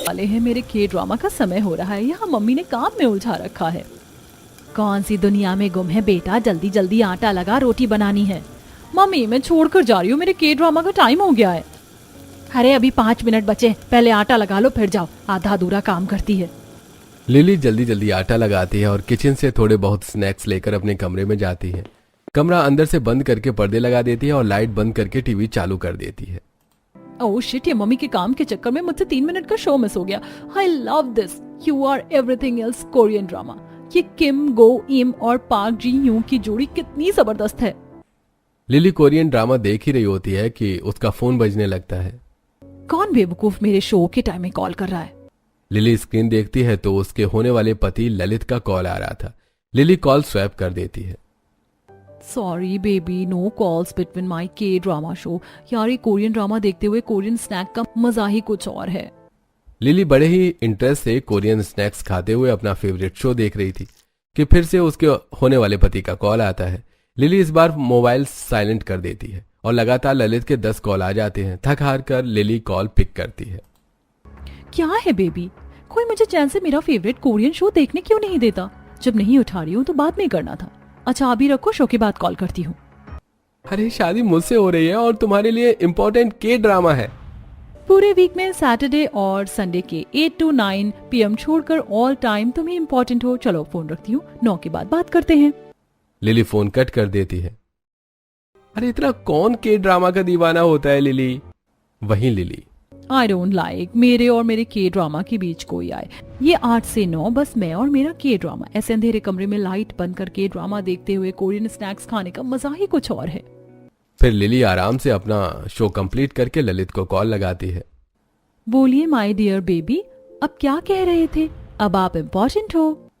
वाले हैं, मेरे के ड्रामा का समय हो रहा है। यहाँ मम्मी ने काम में उलझा रखा है। कौन सी दुनिया में गुम है बेटा, जल्दी जल्दी आटा लगा, रोटी बनानी है। मम्मी मैं छोड़कर जा रही हूँ, मेरे के ड्रामा का टाइम हो गया है। अरे अभी 5 मिनट बचे, पहले आटा लगा लो फिर जाओ, आधा अधूरा काम करती है। लिली जल्दी जल्दी आटा लगाती है और किचन से थोड़े बहुत स्नैक्स लेकर अपने कमरे में जाती है। कमरा अंदर से बंद करके पर्दे लगा देती है और लाइट बंद करके टीवी चालू कर देती है। ओह शिट, ये मम्मी के काम के चक्कर में मुझसे 3 मिनट का शो मिस हो गया। I love this, you are everything else Korean drama. ये किम गो इम और पार्क जी ह्यू की जोड़ी कितनी जबरदस्त है। लिली कोरियन ड्रामा देख ही रही होती है कि उसका फोन बजने लगता है। कौन बेवकूफ मेरे शो के टाइम में कॉल कर रहा है। लिली स्क्रीन देखती है तो उसके होने वाले पति ललित का कॉल आ रहा था। लिली कॉल स्वैप कर देती है। Sorry baby, no calls between my K drama show. यार ये कोरियन ड्रामा देखते हुए कोरियन स्नैक का मजा ही कुछ और है। लिली बड़े ही इंटरेस्ट से कोरियन स्नैक्स खाते हुए अपना फेवरेट शो देख रही थी कि फिर से उसके होने वाले पति का कॉल आता है। लिली इस बार मोबाइल साइलेंट कर देती है और लगातार ललित के 10 कॉल आ जाते हैं। थक हार कर लिली कॉल पिक करती है। क्या है बेबी, कोई मुझे चैन से मेरा फेवरेट कोरियन शो देखने क्यों नहीं देता। जब नहीं उठा रही हूँ तो बाद में करना था। अच्छा अभी रखो, शो के बाद कॉल करती हूँ। अरे शादी मुझसे हो रही है और तुम्हारे लिए इम्पोर्टेंट के ड्रामा है। पूरे वीक में सैटरडे और संडे के 8 to 9 PM छोड़कर ऑल टाइम तुम ही इम्पोर्टेंट हो। चलो फोन रखती हूँ, 9 के बाद बात करते हैं। लिली फोन कट कर देती है। अरे इतना कौन के ड्रामा का दीवाना होता है लिली। वहीं लिली, आई डोंट लाइक मेरे और मेरे के ड्रामा के बीच कोई आए। ये 8 से 9 बस मैं और मेरा के ड्रामा। ऐसे अंधेरे कमरे में लाइट बंद करके ड्रामा देखते हुए कोरियन स्नैक्स खाने का मजा ही कुछ और है। फिर लिली आराम से अपना शो कंप्लीट करके ललित को कॉल लगाती है। बोलिए माय डियर बेबी, अब क्या कह रहे थे। अब आप इम्पोर्टेंट हो।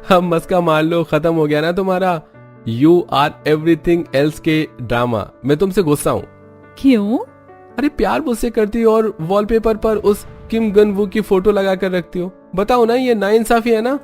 हम मस्का मार लो, खत्म हो गया ना तुम्हारा यू आर एवरीथिंग एल्स के ड्रामा। मैं तुमसे गुस्सा हूँ। क्यों? अरे प्यार मुझसे करती हो और वॉलपेपर पर उस किम गन वू की फोटो लगा कर रखती हो। बताओ ना, ये नाइंसाफी है ना।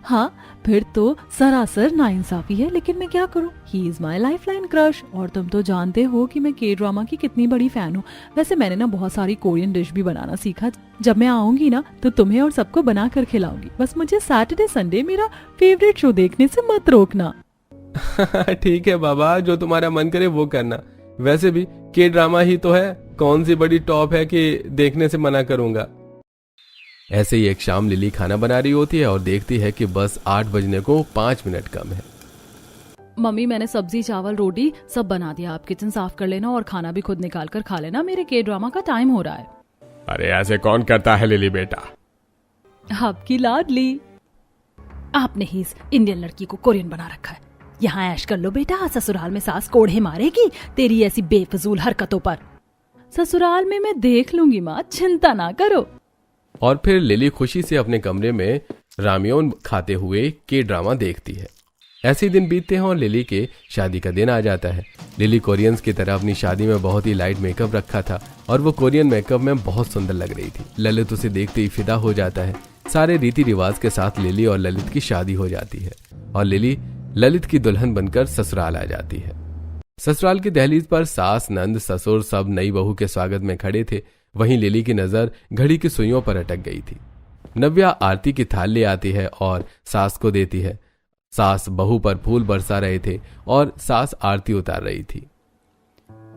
हाँ फिर तो सरासर नाइंसाफी है, लेकिन मैं क्या करूं, he is my lifeline crush. और तुम तो जानते हो कि मैं के ड्रामा की कितनी बड़ी फैन हूँ। वैसे मैंने ना बहुत सारी कोरियन डिश भी बनाना सीखा। जब मैं आऊंगी ना तो तुम्हें और सबको बना कर खिलाऊंगी। बस मुझे सैटरडे संडे मेरा फेवरेट शो देखने से मत रोकना। ठीक है बाबा, जो तुम्हारा मन करे वो करना। वैसे भी के ड्रामा ही तो है, कौन सी बड़ी टॉप है कि देखने से मना करूंगा। ऐसे ही एक शाम लिली खाना बना रही होती है और देखती है कि बस 8 बजने को 5 मिनट कम है। मम्मी मैंने सब्जी चावल रोटी सब बना दिया, आप किचन साफ कर लेना और खाना भी खुद निकाल कर खा लेना, मेरे के ड्रामा का टाइम हो रहा है। अरे ऐसे कौन करता है लिली बेटा। आपकी लाडली। आपने ही इस इंडियन लड़की को कोरियन बना रखा है। यहाँ ऐश कर लो बेटा, ससुराल में सास कोढ़े मारेगी तेरी ऐसी बेफजूल हरकतों पर। ससुराल में मैं देख लूंगी माँ, चिंता ना करो। और फिर लिली खुशी से अपने कमरे में रामियोन खाते हुए के ड्रामा देखती है। ऐसे दिन बीतते हैं और लिली के शादी का दिन आ जाता है। लिली कोरियंस की तरह अपनी शादी में बहुत ही लाइट मेकअप रखा था और वो कोरियन मेकअप में बहुत सुंदर लग रही थी। ललित उसे देखते ही फिदा हो जाता है। सारे रीति रिवाज के साथ लिली और ललित की शादी हो जाती है और लिली ललित की दुल्हन बनकर ससुराल आ जाती है। ससुराल की दहलीज पर सास, नंद, ससुर सब नई बहू के स्वागत में खड़े थे। वहीं लिली की नजर घड़ी की सुइयों पर अटक गई थी। नव्या आरती की थाल ले आती है और सास को देती है। सास बहू पर फूल बरसा रहे थे और सास आरती उतार रही थी।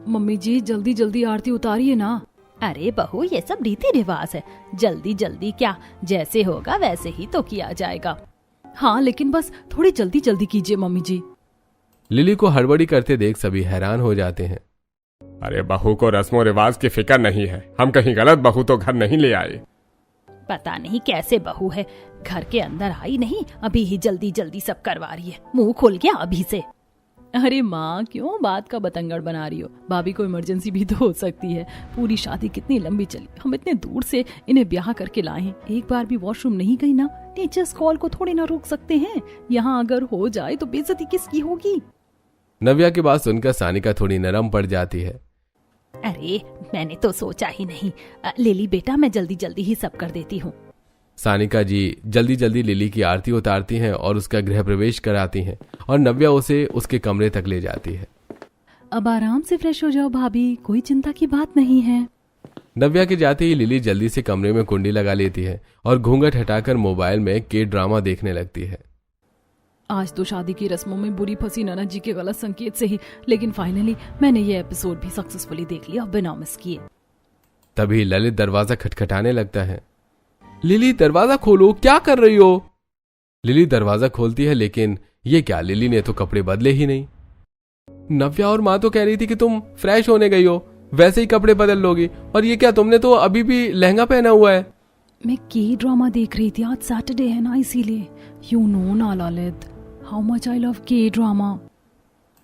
मम्मी जी जल्दी जल्दी आरती उतारिए ना। अरे बहू ये सब रीति रिवाज है, जल्दी जल्दी क्या, जैसे होगा वैसे ही तो किया जाएगा। हाँ लेकिन बस थोड़ी जल्दी जल्दी कीजिए मम्मी जी। लिली को हड़बड़ी करते देख सभी हैरान हो जाते हैं। अरे बहू को रस्मों रिवाज की फिक्र नहीं है, हम कहीं गलत बहू तो घर नहीं ले आए। पता नहीं कैसे बहू है, घर के अंदर आई नहीं, अभी ही जल्दी जल्दी सब करवा रही है, मुंह खुल गया अभी से। अरे माँ क्यों बात का बतंगड़ बना रही हो, भाभी को इमरजेंसी भी तो हो सकती है। पूरी शादी कितनी लंबी चली, हम इतने दूर से इन्हें ब्याह करके लाए हैं, एक बार भी वॉशरूम नहीं गई ना। टीचर्स कॉल को थोड़ी ना रोक सकते हैं, यहाँ अगर हो जाए तो बेइज्जती किसकी होगी। नव्या की बात सुनकर सानिका थोड़ी नरम पड़ जाती है। अरे मैंने तो सोचा ही नहीं, लिली बेटा मैं जल्दी जल्दी ही सब कर देती हूँ। सानिका जी जल्दी जल्दी लिली की आरती उतारती हैं और उसका गृह प्रवेश कराती हैं और नव्या उसे उसके कमरे तक ले जाती है। अब आराम से फ्रेश हो जाओ भाभी, कोई चिंता की बात नहीं है। नव्या के जाते ही लिली जल्दी से कमरे में कुंडी लगा लेती है और घूंघट हटाकर मोबाइल में के ड्रामा देखने लगती है। आज तो शादी की रस्मों में बुरी फंसी ननद जी के गलत संकेत से ही, लेकिन फाइनली मैंने ये एपिसोड भी सक्सेसफुली देख लिया बिना मिस किए। तभी ललित दरवाजा खटखटाने लगता है। लिली दरवाजा खोलो, क्या कर रही हो? लिली दरवाजा खोलती है, लेकिन ये क्या, लिली ने तो कपड़े बदले ही नहीं। नव्या और माँ तो कह रही थी कि तुम फ्रेश होने गई हो, वैसे ही कपड़े बदल लोगी, और ये क्या, तुमने तो अभी भी लहंगा पहना हुआ है। मैं के ड्रामा देख रही थी, आज सैटरडे है ना, इसीलिए। यू नो ना Lalit, how much I love के ड्रामा।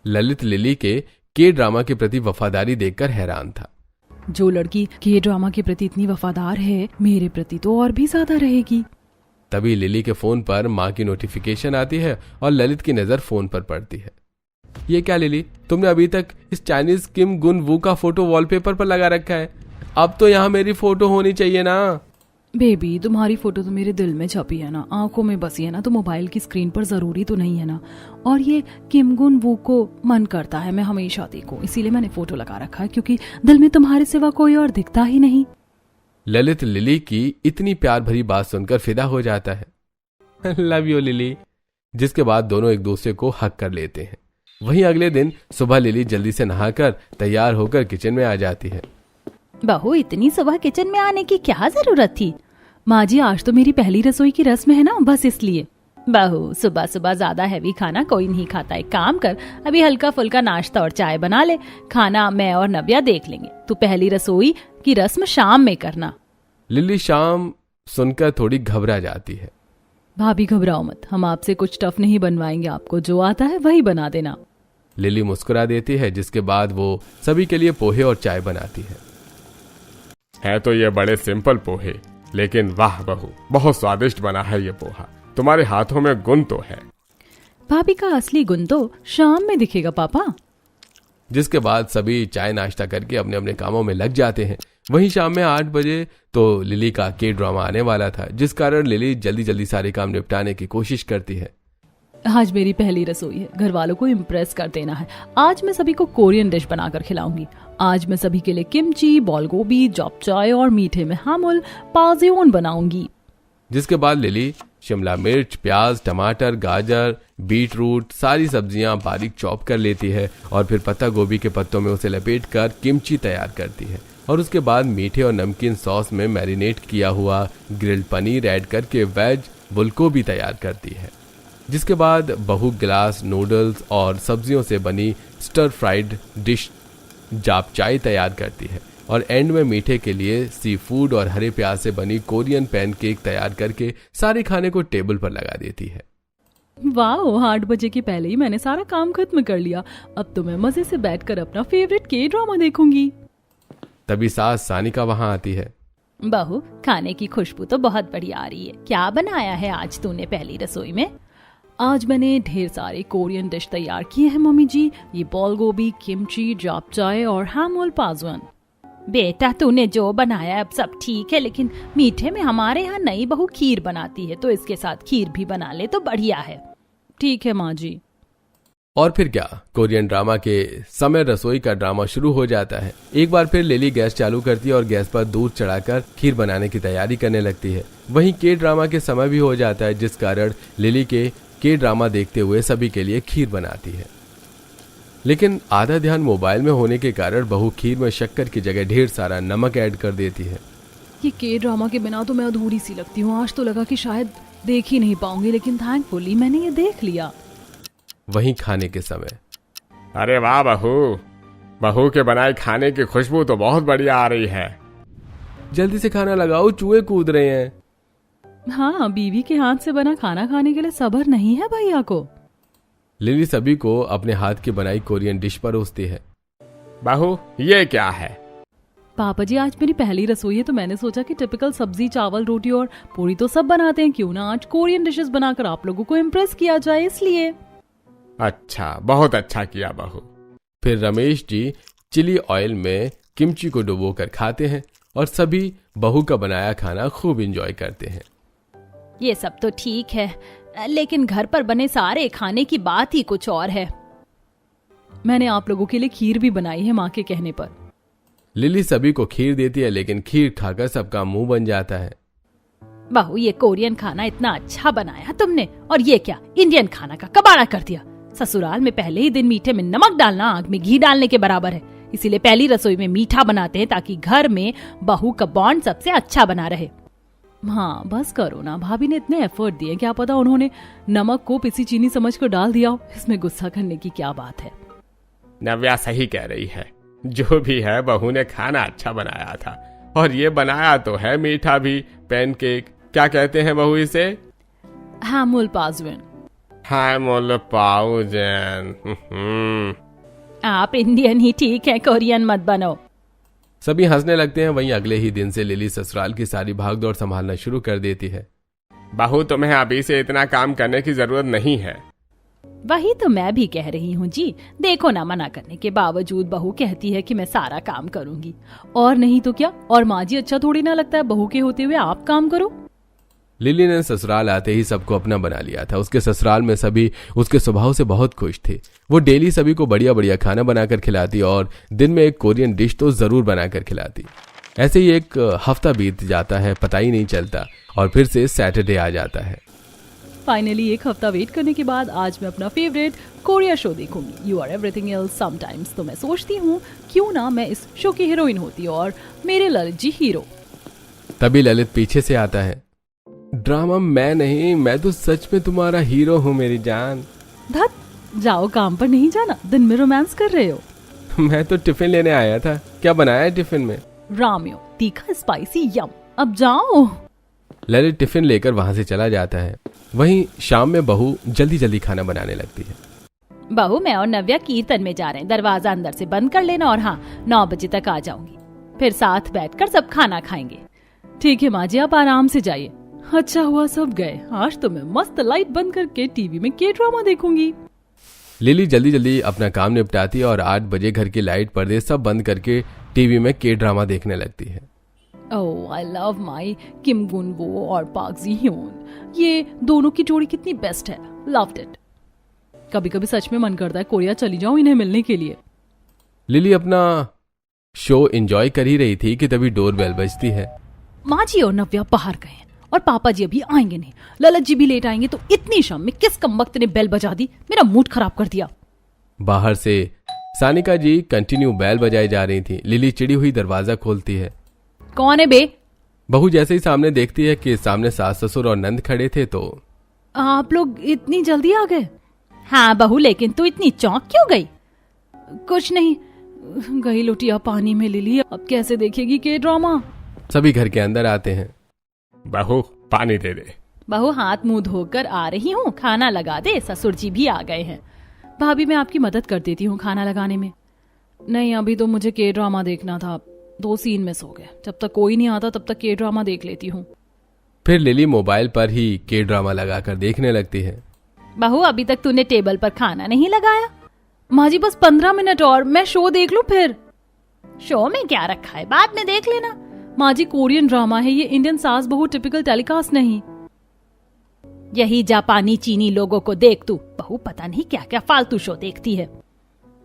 ललित लिली के ड्रामा के प्रति वफादारी देखकर हैरान था। जो लड़की के ड्रामा के प्रति इतनी वफादार है, मेरे प्रति तो और भी ज्यादा रहेगी। तभी लिली के फोन पर माँ की नोटिफिकेशन आती है और ललित की नजर फोन पर पड़ती है। ये क्या लिली, तुमने अभी तक इस चाइनीज किम गुन वू का फोटो वॉलपेपर पर लगा रखा है? अब तो यहाँ मेरी फोटो होनी चाहिए ना। बेबी, तुम्हारी फोटो तो मेरे दिल में छपी है ना, आंखों में बसी है ना, तो मोबाइल की स्क्रीन पर जरूरी तो नहीं है ना। और ये किम गुन वू को मन करता है मैं हमेशा देखूं, इसीलिए मैंने फोटो लगा रखा है, क्योंकि दिल में तुम्हारे सिवा कोई और दिखता ही नहीं। ललित लिली की इतनी प्यार भरी बात सुनकर फिदा हो जाता है। Love you lily. जिसके बाद दोनों एक दूसरे को हक कर लेते हैं। वहीं अगले दिन सुबह लिली जल्दी से नहाकर तैयार होकर किचन में आ जाती है। बहू, इतनी सुबह किचन में आने की क्या जरूरत थी? माँ जी, आज तो मेरी पहली रसोई की रस्म है ना, बस इसलिए। बहू, सुबह सुबह ज्यादा हैवी खाना कोई नहीं खाता। एक काम कर, अभी हल्का फुल्का नाश्ता और चाय बना ले, खाना मैं और नव्या देख लेंगे। तू पहली रसोई की रस्म शाम में करना। लिली शाम सुनकर थोड़ी घबरा जाती है। भाभी घबराओ मत, हम आपसे कुछ टफ नहीं बनवाएंगे, आपको जो आता है वही बना देना। लिली मुस्कुरा देती है, जिसके बाद वो सभी के लिए पोहे और चाय बनाती है। तो ये बड़े सिंपल पोहे, लेकिन वाह बहू, बहुत स्वादिष्ट बना है ये पोहा। तुम्हारे हाथों में गुण तो है। भाभी का असली गुण तो शाम में दिखेगा पापा। जिसके बाद सभी चाय नाश्ता करके अपने अपने कामों में लग जाते हैं। वहीं शाम में 8 बजे तो लिली का के ड्रामा आने वाला था, जिस कारण लिली जल्दी जल्दी सारे काम निपटाने की कोशिश करती है। आज मेरी पहली रसोई है, घर वालों को इम्प्रेस कर देना है। आज मैं सभी को कोरियन डिश बनाकर खिलाऊंगी। आज मैं सभी के लिए किमची, बॉल गोभी, जॉपचाय और मीठे में हामुल पाजेओन बनाऊंगी। जिसके बाद लिली शिमला मिर्च, प्याज, टमाटर, गाजर, बीट रूट सारी सब्जियां बारीक चॉप कर लेती है और फिर पत्ता गोभी के पत्तों में उसे लपेटकर किमची तैयार करती है। और उसके बाद मीठे और नमकीन सॉस में मैरिनेट किया हुआ ग्रिल्ड पनीर ऐड करके वेज फुलगोभी तैयार करती है। जिसके बाद बहू गिलास नूडल्स और सब्जियों से बनी स्टर फ्राइड डिश जापचाय तैयार करती है। और एंड में मीठे के लिए सी फूड और हरे प्याज से बनी कोरियन पैनकेक तैयार करके सारे खाने को टेबल पर लगा देती है। वाह, 8 बजे के पहले ही मैंने सारा काम खत्म कर लिया। अब तो मैं मजे से बैठकर अपना फेवरेट के ड्रामा देखूंगी। तभी सास सानिका वहां आती है। बहू, खाने की खुशबू तो बहुत बढ़िया आ रही है। क्या बनाया है आज तूने पहली रसोई में? आज मैंने ढेर सारे कोरियन डिश तैयार किए हैं मम्मी जी। ये बॉल गोभी, किमची, जापचाय और हामुल पाजेओन। बेटा, तूने जो बनाया अब सब ठीक है, लेकिन मीठे में हमारे यहाँ नई बहू खीर बनाती है, तो इसके साथ खीर भी बना ले तो बढ़िया है। ठीक है माँ जी। और फिर क्या, कोरियन ड्रामा के समय रसोई का ड्रामा शुरू हो जाता है। एक बार फिर लिली गैस चालू करती है और गैस पर दूध चढ़ाकर खीर बनाने की तैयारी करने लगती है। वहीं के ड्रामा के समय भी हो जाता है, जिस कारण लिली के ड्रामा देखते हुए सभी के लिए खीर बनाती है। लेकिन आधा ध्यान मोबाइल में होने के कारण बहू खीर में शक्कर की जगह ढेर सारा नमक ऐड कर देती है। ये के ड्रामा के बिना तो मैं अधूरी सी लगती हूँ। आज तो लगा कि शायद देख ही नहीं पाऊंगी, लेकिन थैंकफुली मैंने ये देख लिया। वहीं खाने के समय, अरे वाह बहू, बहू के बनाए खाने की खुशबू तो बहुत बढ़िया आ रही है। जल्दी से खाना लगाओ, चूहे कूद रहे हैं। हाँ, बीवी के हाथ से बना खाना खाने के लिए सब्र नहीं है भैया को। लिली सभी को अपने हाथ की बनाई कोरियन डिश परोसती है। बहू, ये क्या है? पापा जी, आज मेरी पहली रसोई है, तो मैंने सोचा कि टिपिकल सब्जी, चावल, रोटी और पूरी तो सब बनाते हैं, क्यों ना आज कोरियन डिशेस बनाकर आप लोगों को इम्प्रेस किया जाए, इसलिए। अच्छा, बहुत अच्छा किया बहू। फिर रमेश जी चिली ऑयल में किमची को डुबोकर खाते हैं और सभी बहू का बनाया खाना खूब एंजॉय करते हैं। ये सब तो ठीक है, लेकिन घर पर बने सारे खाने की बात ही कुछ और है। मैंने आप लोगों के लिए खीर भी बनाई है माँ के कहने पर। लिली सभी को खीर देती है, लेकिन खीर खाकर सबका मुंह बन जाता है। बहू, ये कोरियन खाना इतना अच्छा बनाया तुमने, और ये क्या इंडियन खाना का कबाड़ा कर दिया। ससुराल में पहले ही दिन मीठे में नमक डालना आग में घी डालने के बराबर है। इसीलिए पहली रसोई में मीठा बनाते हैं ताकि घर में बहू का बॉन्ड सबसे अच्छा बना रहे। हाँ बस करो ना, भाभी ने इतने एफर्ट दिए, क्या पता उन्होंने नमक को पिसी चीनी समझकर डाल दिया हो। इसमें गुस्सा करने की क्या बात है। नव्या सही कह रही है, जो भी है बहू ने खाना अच्छा बनाया था, और ये बनाया तो है मीठा भी, पैनकेक, क्या कहते हैं बहू इसे? हैमुल पाजवेन। हैमुल पाउजेन। आप इंडियन ही ठीक है, कोरियन मत बनो। सभी हंसने लगते हैं। वहीं अगले ही दिन से लिली ससुराल की सारी भागदौड़ संभालना शुरू कर देती है। बहू, तुम्हें अभी से इतना काम करने की जरूरत नहीं है। वही तो मैं भी कह रही हूँ जी। देखो ना, मना करने के बावजूद बहू कहती है कि मैं सारा काम करूंगी, और नहीं तो क्या। और माँ जी, अच्छा थोड़ी ना लगता है बहू के होते हुए आप काम करो। लिली ने ससुराल आते ही सबको अपना बना लिया था। उसके ससुराल में सभी उसके स्वभाव से बहुत खुश थे। वो डेली सभी को बढ़िया बढ़िया खाना बनाकर खिलाती और दिन में एक कोरियन डिश तो जरूर बनाकर खिलाती। ऐसे ही एक हफ्ता बीत जाता है, पता ही नहीं चलता, और फिर से सैटरडे आ जाता है। फाइनली एक हफ्ता वेट करने के बाद आज मैं अपना फेवरेट कोरिया शो देखूंगी, you are everything else sometimes. तो मैं सोचती हूँ क्यों ना मैं इस शो की हीरोइन होती और मेरे ललित जी हीरो। तभी ललित पीछे से आता है। ड्रामा मैं नहीं, मैं तो सच में तुम्हारा हीरो हूँ मेरी जान। धत, जाओ, काम पर नहीं जाना, दिन में रोमांस कर रहे हो। मैं तो टिफिन लेने आया था। क्या बनाया है टिफिन में? राम्यो, तीखा स्पाइसी यम। अब जाओ। ललित टिफिन लेकर वहां से चला जाता है। वहीं शाम में बहू जल्दी जल्दी खाना बनाने लगती है। बहू, मैं और नव्या कीर्तन में जा रहे हैं, दरवाजा अंदर से बंद कर लेना, और हाँ 9 बजे तक आ जाऊंगी। फिर साथ बैठकर सब खाना खाएंगे। ठीक है माँ जी, आप आराम से जाइए। अच्छा हुआ सब गए, आज तो मैं मस्त लाइट बंद करके टीवी में के ड्रामा देखूंगी। लिली जल्दी जल्दी अपना काम निपटाती है और 8 बजे घर की लाइट पर्दे सब बंद करके टीवी में के ड्रामा देखने लगती है। ओह, आई लव माई किम गुन वो और पार्क जी ह्यून। ये दोनों की जोड़ी कितनी बेस्ट है, लव्ड इट। कभी कभी सच में मन करता है कोरिया चली जाऊं इन्हें मिलने के लिए। लिली अपना शो एंजॉय कर ही रही थी कि तभी डोरबेल बजती है। माँ जी और नव्या बाहर गए हैं और पापा जी अभी आएंगे नहीं। ललित जी भी लेट आएंगे, तो इतनी शाम में किस कमबख्त ने बेल बजा दी, मेरा मूड खराब कर दिया। बाहर से सानिका जी कंटिन्यू बेल बजाई जा रही थी। लिली चिड़ी हुई दरवाजा खोलती है। कौन है बे? बहू जैसे ही सामने देखती है कि सामने सास ससुर और नंद खड़े थे तो आप लोग इतनी जल्दी आ गए? हाँ बहू, लेकिन तू इतनी चौंक क्यों गई? कुछ नहीं, गई लुटिया पानी में लिली, अब कैसे देखेगी के ड्रामा। सभी घर के अंदर आते हैं। बहू, पानी दे दे। बहू, हाथ मुंह धोकर आ रही हूँ, खाना लगा दे। ससुर जी भी आ गए हैं। भाभी, मैं आपकी मदद कर देती हूँ खाना लगाने में। नहीं, अभी तो मुझे के ड्रामा देखना था, 2 सीन मिस हो गए। जब तक कोई नहीं आता तब तक के ड्रामा देख लेती हूँ। फिर लिली मोबाइल पर ही के ड्रामा लगाकर देखने लगती है। बहू, अभी तक तूने टेबल पर खाना नहीं लगाया? माँ जी, बस 15 मिनट और, मैं शो देख लूं फिर। शो में क्या रखा है, बाद में देख लेना। माँ जी, कोरियन ड्रामा है ये, इंडियन सास बहू टिपिकल टेलीकास्ट नहीं। यही जापानी चीनी लोगों को देख तू। बहू पता नहीं क्या क्या फालतू शो देखती है।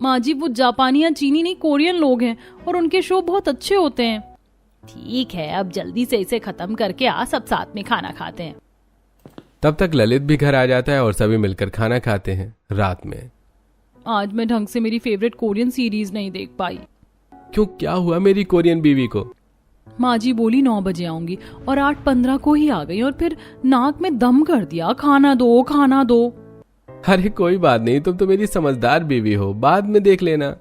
माँ जी, वो जापानी या चीनी नहीं, कोरियन लोग हैं और उनके शो बहुत अच्छे होते हैं। ठीक है, अब जल्दी से इसे खत्म करके आ, सब साथ में खाना खाते हैं। तब तक ललित भी घर आ जाता है और सभी मिलकर खाना खाते हैं। रात में आज मैं ढंग से मेरी फेवरेट कोरियन सीरीज नहीं देख पाई। क्यों, क्या हुआ मेरी कोरियन बीवी को? माँ जी बोली 9 बजे आऊंगी और 8:15 को ही आ गई और फिर नाक में दम कर दिया, खाना दो खाना दो। अरे कोई बात नहीं, तुम तो मेरी समझदार बीवी हो, बाद में देख लेना।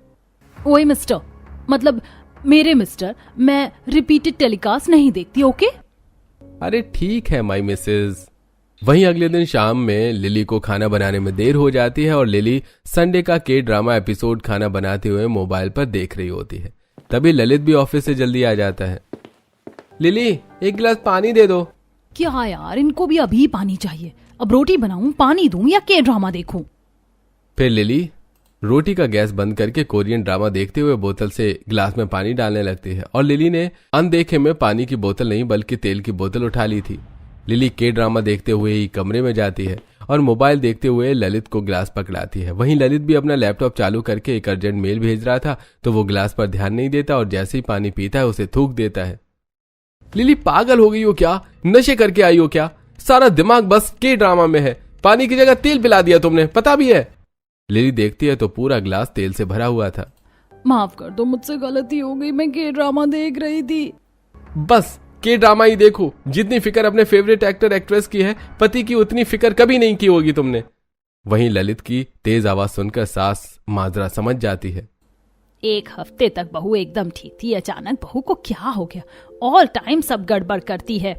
ओए मिस्टर, मतलब मेरे मिस्टर, मैं रिपीटेड टेलीकास्ट नहीं देखती, ओके? अरे ठीक है माई मिसेज। वहीं अगले दिन शाम में लिली को खाना बनाने में देर हो जाती है और लिली संडे का के ड्रामा एपिसोड खाना बनाते हुए मोबाइल पर देख रही होती है। तभी ललित भी ऑफिस से जल्दी आ जाता है। लिली, 1 गिलास पानी दे दो। क्या यार, इनको भी अभी पानी चाहिए। अब रोटी बनाऊं, पानी दूं या के ड्रामा देखूं? फिर लिली रोटी का गैस बंद करके कोरियन ड्रामा देखते हुए बोतल से गिलास में पानी डालने लगती है और लिली ने अनदेखे में पानी की बोतल नहीं बल्कि तेल की बोतल उठा ली थी। लिली के ड्रामा देखते हुए ही कमरे में जाती है और मोबाइल देखते हुए ललित को गिलास पकड़ाती है। वहीं ललित भी अपना लैपटॉप चालू करके एक अर्जेंट मेल भेज रहा था तो वो गिलास पर ध्यान नहीं देता और जैसे ही पानी पीता है उसे थूक देता है। लिली पागल हो गई हो क्या? नशे करके आई हो क्या? सारा दिमाग बस के ड्रामा में है। पानी की जगह तेल पिला दिया तुमने, पता भी है। लिली देखती है तो पूरा गिलास तेल से भरा हुआ था। माफ कर दो, मुझसे गलती हो गई, मैं के ड्रामा देख रही थी। बस के ड्रामा ही देखो। जितनी फिक्र अपने फेवरेट एक्टर एक्ट्रेस की है, पति की उतनी फिक्र कभी नहीं की होगी तुमने। वहीं ललित की तेज आवाज सुनकर सास माजरा समझ जाती है। एक हफ्ते तक बहू एकदम ठीक थी, अचानक बहू को क्या हो गया? ऑल टाइम सब गड़बड़ करती है।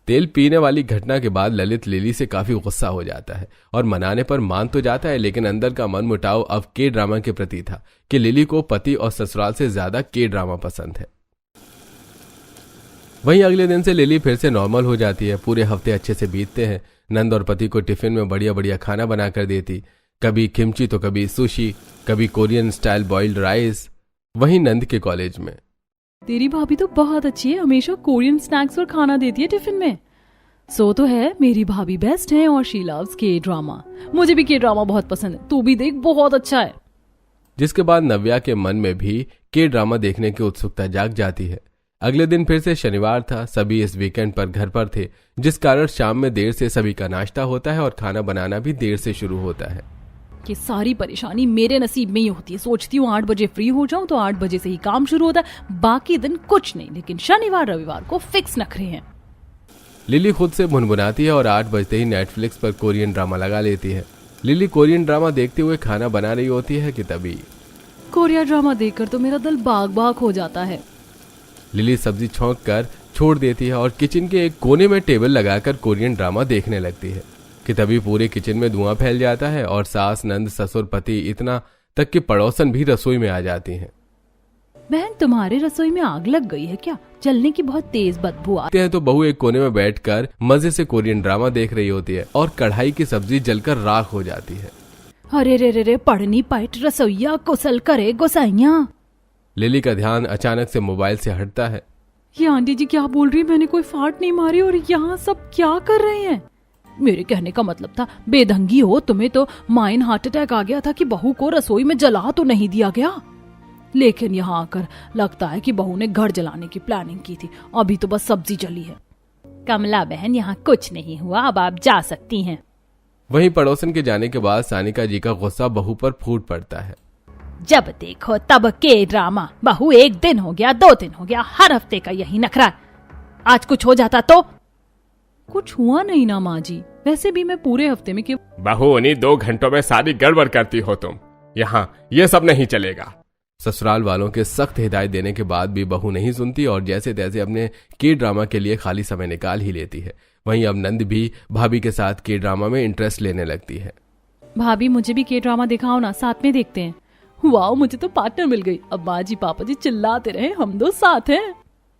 तेल पीने वाली घटना के बाद ललित लिली से काफी गुस्सा हो जाता है और मनाने पर मान तो जाता है, लेकिन अंदर का मन मुटाव अब के ड्रामा के प्रति था कि लिली को पति और ससुराल से ज्यादा के ड्रामा पसंद है। वहीं अगले दिन से लिली फिर से नॉर्मल हो जाती है। पूरे हफ्ते अच्छे से बीतते हैं। नंद और पति को टिफिन में बढ़िया बढ़िया खाना बनाकर देती, कभी किमची तो कभी सुशी, कभी कोरियन स्टाइल बॉइल्ड राइस। वहीं नंद के कॉलेज में तेरी भाभी तो बहुत अच्छी है, हमेशा कोरियन स्नैक्स और खाना देती है टिफिन में। सो तो है, मेरी भाभी बेस्ट है और शी लव्स के ड्रामा। मुझे भी के ड्रामा बहुत पसंद है, तू भी देख, बहुत अच्छा है। जिसके बाद नव्या के मन में भी के ड्रामा देखने की उत्सुकता जाग जाती है। अगले दिन फिर से शनिवार था। सभी इस वीकेंड पर घर पर थे, जिस कारण शाम में देर से सभी का नाश्ता होता है और खाना बनाना भी देर से शुरू होता है। ये सारी परेशानी मेरे नसीब में ही होती है। सोचती हूँ 8 बजे फ्री हो जाऊं तो 8 बजे से ही काम शुरू होता है, बाकी दिन कुछ नहीं, लेकिन शनिवार रविवार को फिक्स नखरे हैं। लिली खुद से भुनभुनाती है और 8 बजते ही नेटफ्लिक्स पर कोरियन ड्रामा लगा लेती है। लिली कोरियन ड्रामा देखते हुए खाना बना रही होती है कि तभी कोरियन ड्रामा देखकर तो मेरा दिल बाग बाग हो जाता है। लिली सब्जी छौंक कर छोड़ देती है और किचन के एक कोने में टेबल लगाकर कोरियन ड्रामा देखने लगती है कि तभी पूरे किचन में धुआं फैल जाता है और सास, नंद, ससुर, पति, इतना तक कि पड़ोसन भी रसोई में आ जाती हैं। बहन, तुम्हारे रसोई में आग लग गई है क्या? जलने की बहुत तेज बदबू आती है। तो बहू एक कोने में बैठकर मजे से कोरियन ड्रामा देख रही होती है और कढ़ाई की सब्जी जलकर राख हो जाती है। अरे रे रे रे, पढ़नी पाइट रसोईया कुशल करे गोसाइया। लिली का ध्यान अचानक से मोबाइल से हटता है। ये आंटी जी क्या बोल रही है? मैंने कोई फाट नहीं मारी और यहाँ सब क्या कर रहे हैं? मेरे कहने का मतलब था, बेढंगी हो, तुम्हें तो माइन हार्ट अटैक आ गया था कि बहू को रसोई में जला तो नहीं दिया गया, लेकिन यहाँ आकर लगता है कि बहू ने घर जलाने की प्लानिंग की थी। अभी तो बस सब्जी जली है। कमला बहन, यहाँ कुछ नहीं हुआ, अब आप जा सकती हैं। वहीं पड़ोसन के जाने के बाद सानिका जी का गुस्सा बहू पर फूट पड़ता है। जब देखो तब के ड्रामा। बहू, 1 दिन हो गया, 2 दिन हो गया, हर हफ्ते का यही नखरा। आज कुछ हो जाता तो। कुछ हुआ नहीं ना माँ जी, वैसे भी मैं पूरे हफ्ते में क्यों। बहू, उन्हीं 2 घंटों में सारी गड़बड़ करती हो तुम। यहाँ ये सब नहीं चलेगा। ससुराल वालों के सख्त हिदायत देने के बाद भी बहू नहीं सुनती और जैसे तैसे अपने के ड्रामा के लिए खाली समय निकाल ही लेती है। वहीं अब नंद भी भाभी के साथ के ड्रामा में इंटरेस्ट लेने लगती है। भाभी, मुझे भी के ड्रामा दिखाओ ना, साथ में देखते हैं। वाह, मुझे तो पार्टनर मिल गई। अब माँ जी पापा जी चिल्लाते रहे, हम 2 साथ हैं।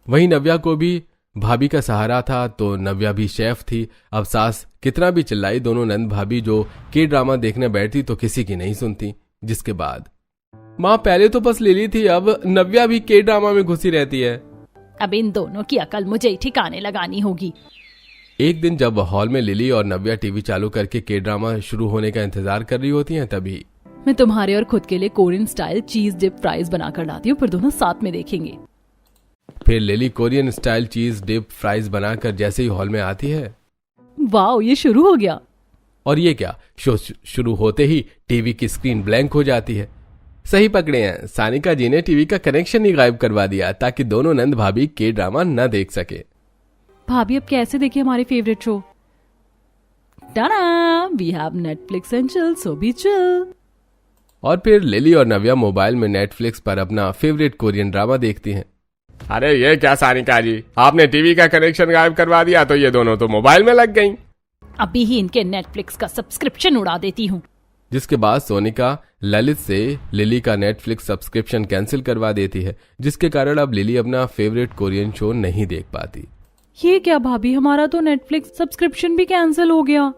वहीं नव्या को भी भाभी का सहारा था, तो नव्या भी शेफ थी। अब सास कितना भी चिल्लाई, दोनों नंद भाभी जो के ड्रामा देखने बैठती तो किसी की नहीं सुनती। जिसके बाद माँ पहले तो बस लिली थी, अब नव्या भी के ड्रामा में घुसी रहती है। अब इन दोनों की अकल मुझे ही ठिकाने लगानी होगी। एक दिन जब हॉल में लिली और नव्या टीवी चालू करके के ड्रामा शुरू होने का इंतजार कर रही होती हैं, तभी मैं तुम्हारे और खुद के लिए कोरियन स्टाइल चीज डिप फ्राइज बनाकर लाती हूँ, फिर दोनों साथ में देखेंगे। फिर लिली कोरियन स्टाइल चीज डिप फ्राइज बनाकर जैसे ही हॉल में आती है, वाह, ये शुरू हो गया। और ये क्या, शो शुरू होते ही टीवी की स्क्रीन ब्लैंक हो जाती है। सही पकड़े हैं, सानिका जी ने टीवी का कनेक्शन ही गायब करवा दिया ताकि दोनों नंद भाभी के ड्रामा न देख सके। भाभी, अब कैसे देखे हमारे favourite show? Tada, we have Netflix and chill, so be chill. और फिर लिली और नव्या मोबाइल में नेटफ्लिक्स पर अपना फेवरेट कोरियन ड्रामा देखती हैं। अरे ये क्या सानिका जी, आपने टीवी का कनेक्शन गायब करवा दिया तो ये दोनों तो मोबाइल में लग गईं। अभी ही इनके नेटफ्लिक्स का सब्सक्रिप्शन उड़ा देती हूँ। जिसके बाद सोनिका ललित से लिली का नेटफ्लिक्स सब्सक्रिप्शन कैंसिल करवा देती है, जिसके कारण अब लिली अपना फेवरेट कोरियन शो नहीं देख पाती। ये क्या भाभी, हमारा तो नेटफ्लिक्स सब्सक्रिप्शन भी कैंसिल हो गया।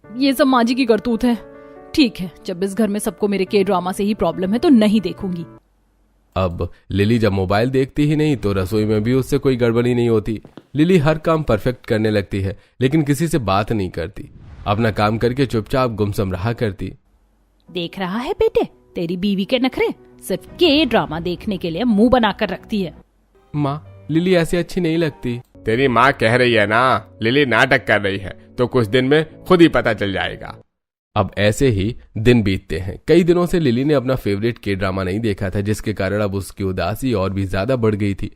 ये सब माँ जी की करतूत है। ठीक है, जब इस घर में सबको मेरे के ड्रामा से ही प्रॉब्लम है तो नहीं देखूंगी। अब लिली जब मोबाइल देखती ही नहीं तो रसोई में भी उससे कोई गड़बड़ी नहीं होती। लिली हर काम परफेक्ट करने लगती है, लेकिन किसी से बात नहीं करती। अपना काम करके चुपचाप गुमसुम रहा करती। देख रहा है बेटे, तेरी बीवी के नखरे, सिर्फ के ड्रामा देखने के लिए मुंह बनाकर रखती है। माँ, लिली ऐसी अच्छी नहीं लगती। तेरी माँ कह रही है ना, लिली नाटक कर रही है, तो कुछ दिन में खुद ही पता चल जाएगा। अब ऐसे ही दिन बीतते हैं। कई दिनों से लिली ने अपना फेवरेट के ड्रामा नहीं देखा था, जिसके कारण अब उसकी उदासी और भी ज्यादा बढ़ गई थी।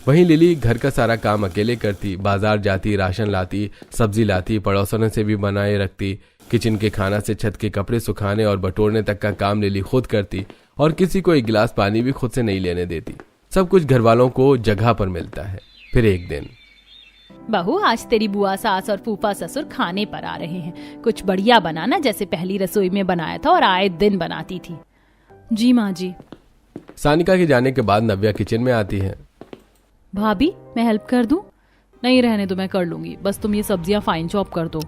वहीं लिली घर का सारा काम अकेले करती, बाजार जाती, राशन लाती, सब्जी लाती, पड़ोसनों से भी बनाए रखती। किचन के खाना से छत के कपड़े सुखाने और बटोरने तक का काम लिली खुद करती और किसी को एक गिलास पानी भी खुद से नहीं लेने देती। सब कुछ घर वालों को जगह पर मिलता है। फिर एक दिन, बहू, आज तेरी बुआ सास और फूफा ससुर खाने पर आ रहे हैं। कुछ बढ़िया बनाना, जैसे पहली रसोई में बनाया था और आए दिन बनाती थी। जी माँ जी। सानिका के जाने के बाद नव्या किचन में आती है। भाभी, मैं हेल्प कर दूं? नहीं, रहने दो, मैं कर लूंगी, बस तुम ये सब्जियां फाइन चॉप कर दो।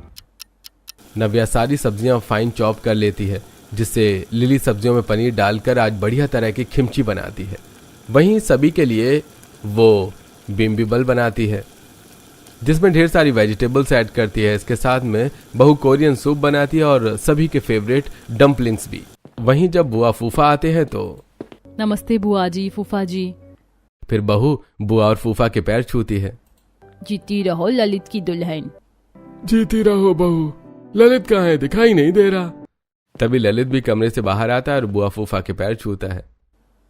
नव्या सारी सब्जियां फाइन चॉप कर लेती है, जिससे लिली सब्जियों में पनीर डालकर आज बढ़िया तरह की खिमची बनाती है। वहीं सभी के लिए वो बिम्बिबल बनाती है, जिसमें ढेर सारी वेजिटेबल्स ऐड करती है। इसके साथ में बहू कोरियन सूप बनाती है और सभी के फेवरेट डम्पलिंग्स भी। वहीं जब बुआ फूफा आते हैं तो नमस्ते बुआ जी, फूफा जी। फिर बहू बुआ और फूफा के पैर छूती है। जीती रहो ललित की दुल्हन। जीती रहो बहू। ललित कहाँ है? दिखाई नहीं दे रहा। तभी ललित भी कमरे से बाहर आता है और बुआ फूफा के पैर छूता है।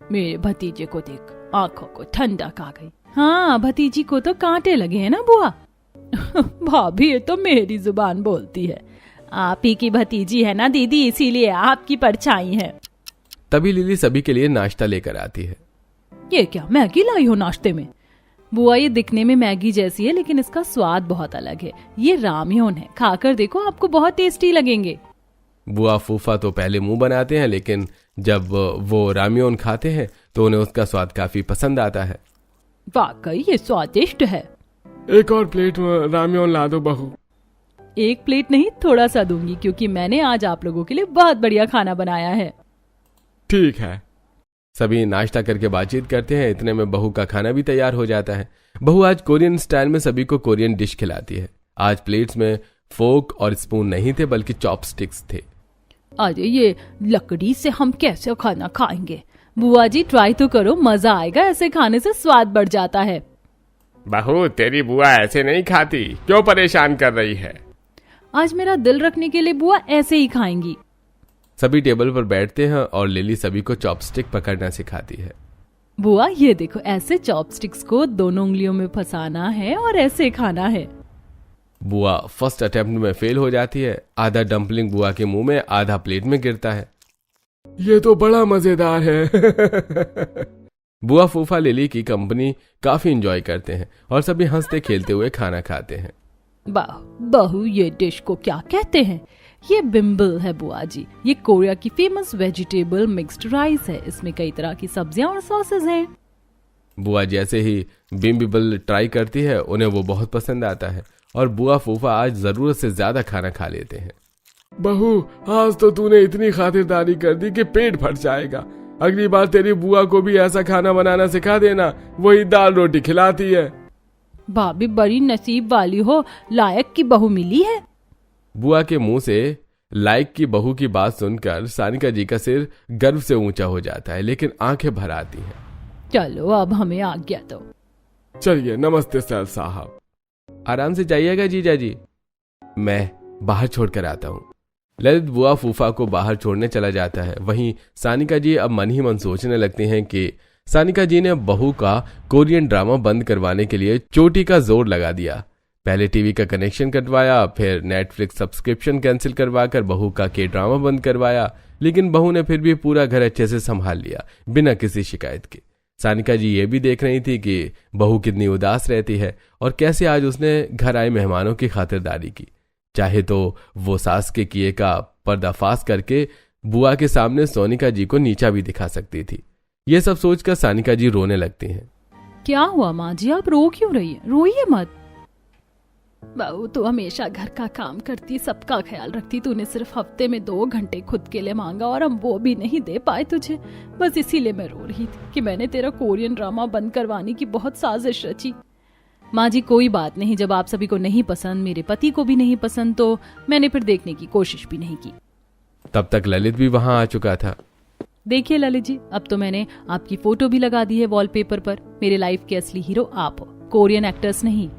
मेरे भतीजे को देख, आंखों को ठंडक आ गई। हाँ, भतीजी को तो कांटे लगे हैं ना बुआ। भाभी, ये तो मेरी जुबान बोलती है। आप ही की भतीजी है ना दीदी, इसीलिए आपकी परछाई है। तभी लिली सभी के लिए नाश्ता लेकर आती है। ये क्या, मैगी लाई हो नाश्ते में? बुआ, ये दिखने में मैगी जैसी है, लेकिन इसका स्वाद बहुत अलग है। ये रामयोन है, खाकर देखो, आपको बहुत टेस्टी लगेंगे। बुआ फूफा तो पहले मुंह बनाते हैं, लेकिन जब वो रामयोन खाते हैं तो उन्हें उसका स्वाद काफी पसंद आता है। वाकई ये स्वादिष्ट है। एक और प्लेट रामयोन ला दो बहू। एक प्लेट नहीं, थोड़ा सा दूंगी, क्योंकि मैंने आज आप लोगों के लिए बहुत बढ़िया खाना बनाया है। ठीक है। सभी नाश्ता करके बातचीत करते हैं। इतने में बहू का खाना भी तैयार हो जाता है। बहू आज कोरियन स्टाइल में सभी को कोरियन डिश खिलाती है। आज प्लेट्स में फोक और स्पून नहीं थे, बल्कि चॉपस्टिक्स थे। अरे, ये लकड़ी से हम कैसे खाना खाएंगे? बुआ जी, ट्राई तो करो, मजा आएगा। ऐसे खाने से स्वाद बढ़ जाता है। बहू, तेरी बुआ ऐसे नहीं खाती, क्यों परेशान कर रही है? आज मेरा दिल रखने के लिए बुआ ऐसे ही खाएंगी। सभी टेबल पर बैठते हैं और लिली सभी को चॉपस्टिक पकड़ना सिखाती है। बुआ, ये देखो, ऐसे चॉपस्टिक्स को दोनों उंगलियों में फंसाना है और ऐसे खाना है। बुआ फर्स्ट अटेम्प्ट में फेल हो जाती है। आधा डम्पलिंग बुआ के मुंह में, आधा प्लेट में गिरता है। ये तो बड़ा मजेदार है। बुआ फूफा लिली की कंपनी काफी एंजॉय करते हैं और सभी हंसते खेलते हुए खाना खाते हैं। बहू, ये डिश को क्या कहते हैं? ये बिम्बल है बुआ जी। ये कोरिया की फेमस वेजिटेबल मिक्स्ड राइस है। इसमें कई तरह की सब्जियां और सॉसेज हैं। बुआ जैसे ही बिम्बिबल ट्राई करती है, उन्हें वो बहुत पसंद आता है और बुआ फूफा आज जरूरत से ज्यादा खाना खा लेते हैं। बहू, आज तो तूने इतनी खातिरदारी कर दी कि पेट फट जाएगा। अगली बार तेरी बुआ को भी ऐसा खाना बनाना सिखा देना, वही दाल रोटी खिलाती है। भाभी बड़ी नसीब वाली हो, लायक की बहू मिली है। बुआ के मुंह से लायक की बहू की बात सुनकर सानिका जी का सिर गर्व से ऊंचा हो जाता है, लेकिन आंखें भर आती हैं। चलो, अब हमें आज्ञा दो। चलिए, नमस्ते सैल साहब। आराम से जाइएगा जीजा जी, मैं बाहर छोड़कर आता हूँ। ललित बुआ फूफा को बाहर छोड़ने चला जाता है। वहीं सानिका जी अब मन ही मन सोचने लगती हैं कि सानिका जी ने बहू का कोरियन ड्रामा बंद करवाने के लिए चोटी का जोर लगा दिया। पहले टीवी का कनेक्शन कटवाया, फिर नेटफ्लिक्स सब्सक्रिप्शन कैंसिल करवाकर बहू का के ड्रामा बंद करवाया, लेकिन बहू ने फिर भी पूरा घर अच्छे से संभाल लिया, बिना किसी शिकायत के। सानिका जी ये भी देख रही थी कि बहू कितनी उदास रहती है और कैसे आज उसने घर आए मेहमानों की खातिरदारी की। चाहे तो वो सास के किए का पर्दाफाश करके बुआ के सामने सोनिका जी को नीचा भी दिखा सकती थी। ये सब सोचकर सानिका जी रोने लगती हैं। क्या हुआ माँ जी, आप रो क्यों रही हैं? रोइए मत। बहू, तू हमेशा घर का काम करती, सबका ख्याल रखती। तूने सिर्फ हफ्ते में 2 घंटे खुद के लिए मांगा और हम वो भी नहीं दे पाए तुझे। बस इसीलिए मैं रो रही थी कि मैंने तेरा कोरियन ड्रामा बंद करवाने की बहुत साजिश रची। माँ जी कोई बात नहीं, जब आप सभी को नहीं पसंद, मेरे पति को भी नहीं पसंद, तो मैंने फिर देखने की कोशिश भी नहीं की। तब तक ललित भी वहां आ चुका था। देखिए ललित जी, अब तो मैंने आपकी फोटो भी लगा दी है वॉलपेपर पर। मेरे लाइफ के असली हीरो आप हो, कोरियन एक्टर्स नहीं।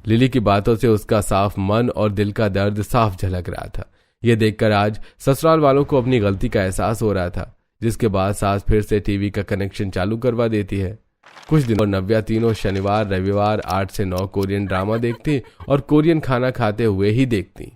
लिली की बातों से उसका साफ मन और दिल का दर्द साफ झलक रहा था। यह देखकर आज ससुराल वालों को अपनी गलती का एहसास हो रहा था, जिसके बाद सास फिर से टीवी का कनेक्शन चालू करवा देती है। कुछ दिनों नव्या तीनों शनिवार रविवार 8 से 9 कोरियन ड्रामा देखती और कोरियन खाना खाते हुए ही देखती।